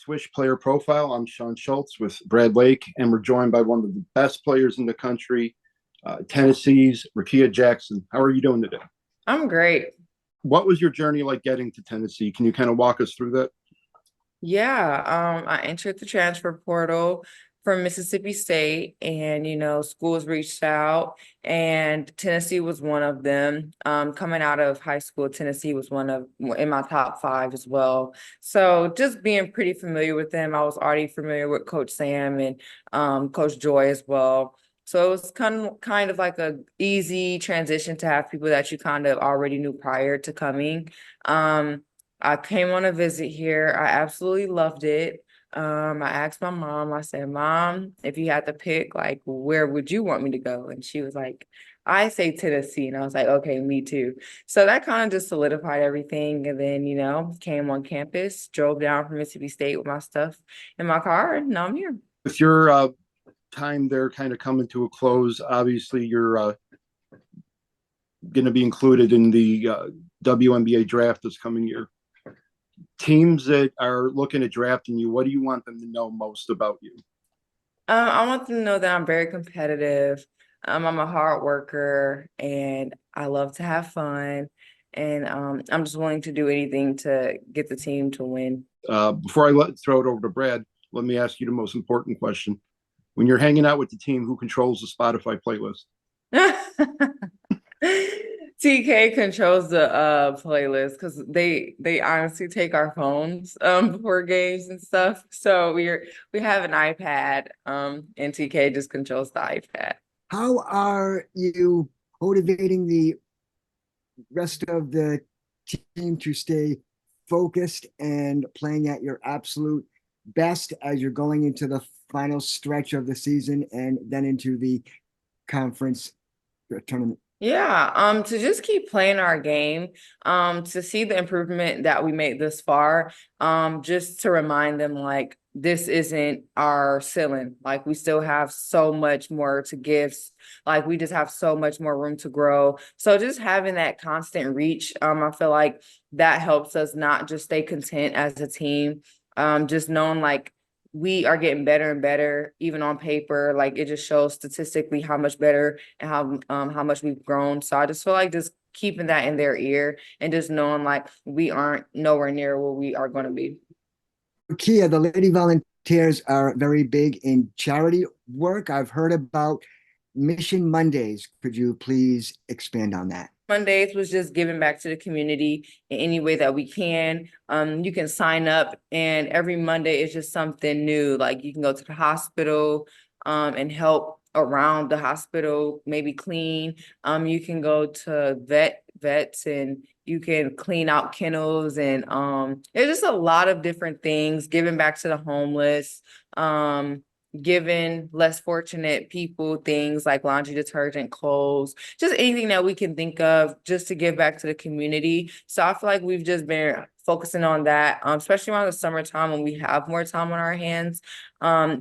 Swish Player Profile. I'm Sean Schultz with Brad Lake, and we're joined by one of the best players in the country, Tennessee's Rickea Jackson. How are you doing today? I'm great. What was your journey like getting to Tennessee? Can you kind of walk us through that? Yeah, I entered the transfer portal from Mississippi State, and schools reached out, and Tennessee was one of them. Coming out of high school, Tennessee was one of in my top five as well. So just being pretty familiar with them, I was already familiar with Coach Sam and Coach Joy as well. So it was kind of like a easy transition to have people that you kind of already knew prior to coming. I came on a visit here. I absolutely loved it. I asked my mom, I said, Mom, if you had to pick, like, where would you want me to go? And she was like, I say Tennessee. And I was like, okay, me too. So that kind of just solidified everything. And then, came on campus, drove down from Mississippi State with my stuff in my car, and now I'm here. With your time there kind of coming to a close, obviously you're going to be included in the WNBA draft this coming year. Teams that are looking at drafting you, what do you want them to know most about you? I want them to know that I'm very competitive. I'm a hard worker and I love to have fun. And I'm just willing to do anything to get the team to win. Before throw it over to Brad, let me ask you the most important question. When you're hanging out with the team, who controls the Spotify playlist? TK controls the playlist because they honestly take our phones before games and stuff. So we have an iPad and TK just controls the iPad. How are you motivating the rest of the team to stay focused and playing at your absolute best as you're going into the final stretch of the season and then into the conference tournament? Yeah, to just keep playing our game, to see the improvement that we made this far, just to remind them like this isn't our ceiling. Like we still have so much more to give. Like we just have so much more room to grow. So just having that constant reach, I feel like that helps us not just stay content as a team. Just knowing like we are getting better and better, even on paper. Like it just shows statistically how much better and how much we've grown. So I just feel like just keeping that in their ear and just knowing like we aren't nowhere near where we are going to be. Kia, the Lady Volunteers are very big in charity work. I've heard about Mission Mondays. Could you please expand on that? Mondays was just giving back to the community in any way that we can. You can sign up, and every Monday is just something new. Like you can go to the hospital and help around the hospital, maybe clean. You can go to vets and you can clean out kennels, and there's just a lot of different things, giving back to the homeless. Giving less fortunate people things like laundry detergent, clothes, just anything that we can think of just to give back to the community. So I feel like we've just been focusing on that, especially around the summertime when we have more time on our hands.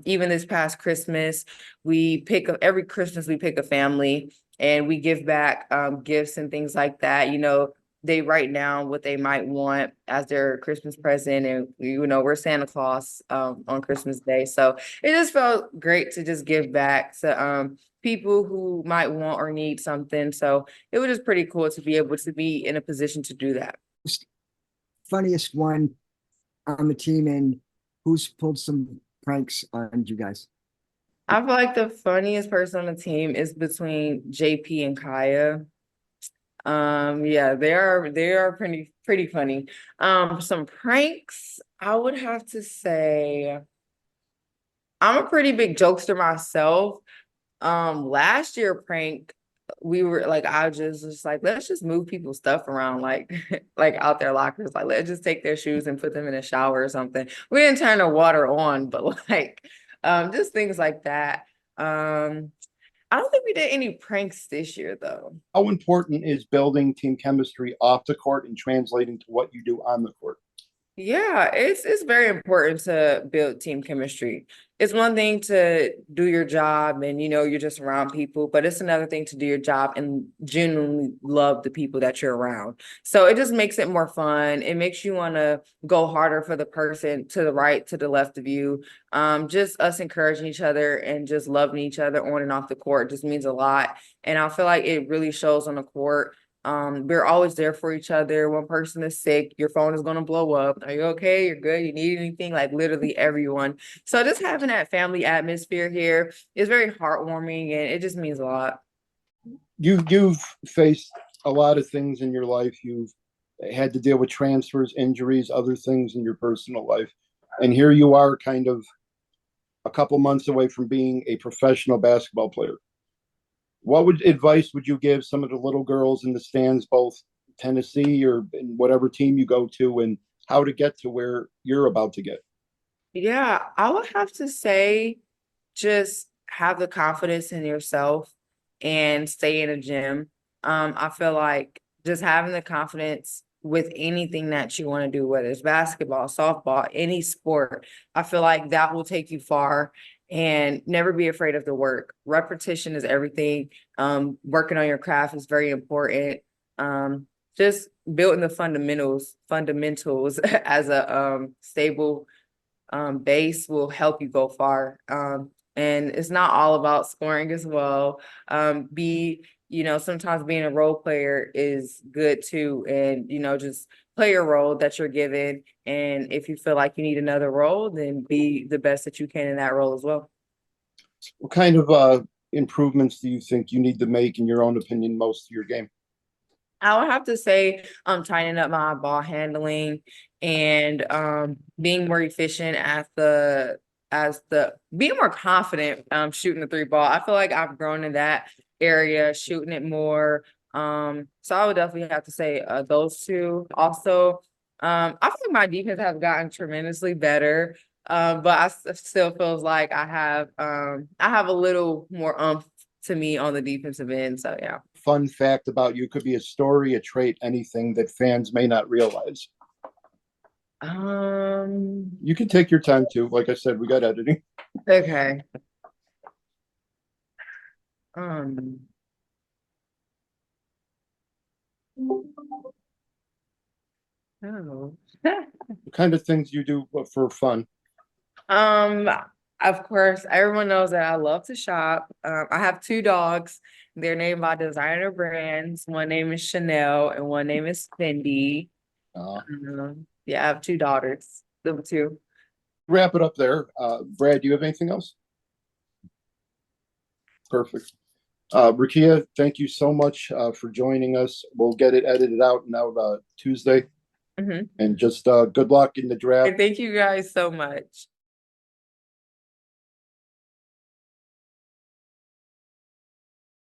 Even this past Christmas, every Christmas we pick a family and we give back gifts and things like that. They write down what they might want as their Christmas present, and we're Santa Claus on Christmas Day. So it just felt great to just give back to people who might want or need something. So it was just pretty cool to be able to be in a position to do that. Funniest one on the team, and who's pulled some pranks on you guys? I feel like the funniest person on the team is between JP and Kaya. Yeah, they are pretty funny. Some pranks, I would have to say I'm a pretty big jokester myself. Last year prank, we were like, I just like, let's just move people's stuff around, like like out their lockers. Like, let's just take their shoes and put them in a shower or something. We didn't turn the water on, but like just things like that. I don't think we did any pranks this year though. How important is building team chemistry off the court and translating to what you do on the court? Yeah, it's very important to build team chemistry. It's one thing to do your job and you're just around people, but it's another thing to do your job and genuinely love the people that you're around. So it just makes it more fun. It makes you want to go harder for the person to the right, to the left of you. Just us encouraging each other and just loving each other on and off the court just means a lot. And I feel like it really shows on the court. We're always there for each other. One person is sick, your phone is gonna blow up. Are you okay? You're good. You need anything? Like literally everyone. So just having that family atmosphere here is very heartwarming and it just means a lot. You've faced a lot of things in your life. You've had to deal with transfers, injuries, other things in your personal life, and here you are, kind of a couple months away from being a professional basketball player. What advice would you give some of the little girls in the stands, both Tennessee or in whatever team you go to, and how to get to where you're about to get? Yeah, I would have to say just have the confidence in yourself and stay in a gym. I feel like just having the confidence with anything that you want to do, whether it's basketball, softball, any sport, I feel like that will take you far and never be afraid of the work. Repetition is everything. Working on your craft is very important. Just building the fundamentals as a stable base will help you go far. And it's not all about scoring as well. Sometimes being a role player is good too. And, just play your role that you're given. And if you feel like you need another role, then be the best that you can in that role as well. What kind of improvements do you think you need to make, in your own opinion, most of your game? I would have to say tightening up my ball handling and being more efficient being more confident shooting the three ball. I feel like I've grown in that area, shooting it more. So I would definitely have to say those two. Also, I feel like my defense has gotten tremendously better. But still feels like I have a little more to me on the defensive end. So yeah. Fun fact about you, could be a story, a trait, anything that fans may not realize. You can take your time too. Like I said, we got editing. Okay. Um, oh. What kind of things you do for fun? Um, of course, everyone knows that I love to shop. I have two dogs. They're named by designer brands. One name is Chanel and one name is Fendi. Uh, Yeah, I have two daughters. Them two. Wrap it up there. Brad, do you have anything else? Perfect. Rickea, thank you so much for joining us. We'll get it edited out now Tuesday. Mhm. And just good luck in the draft. Thank you guys so much.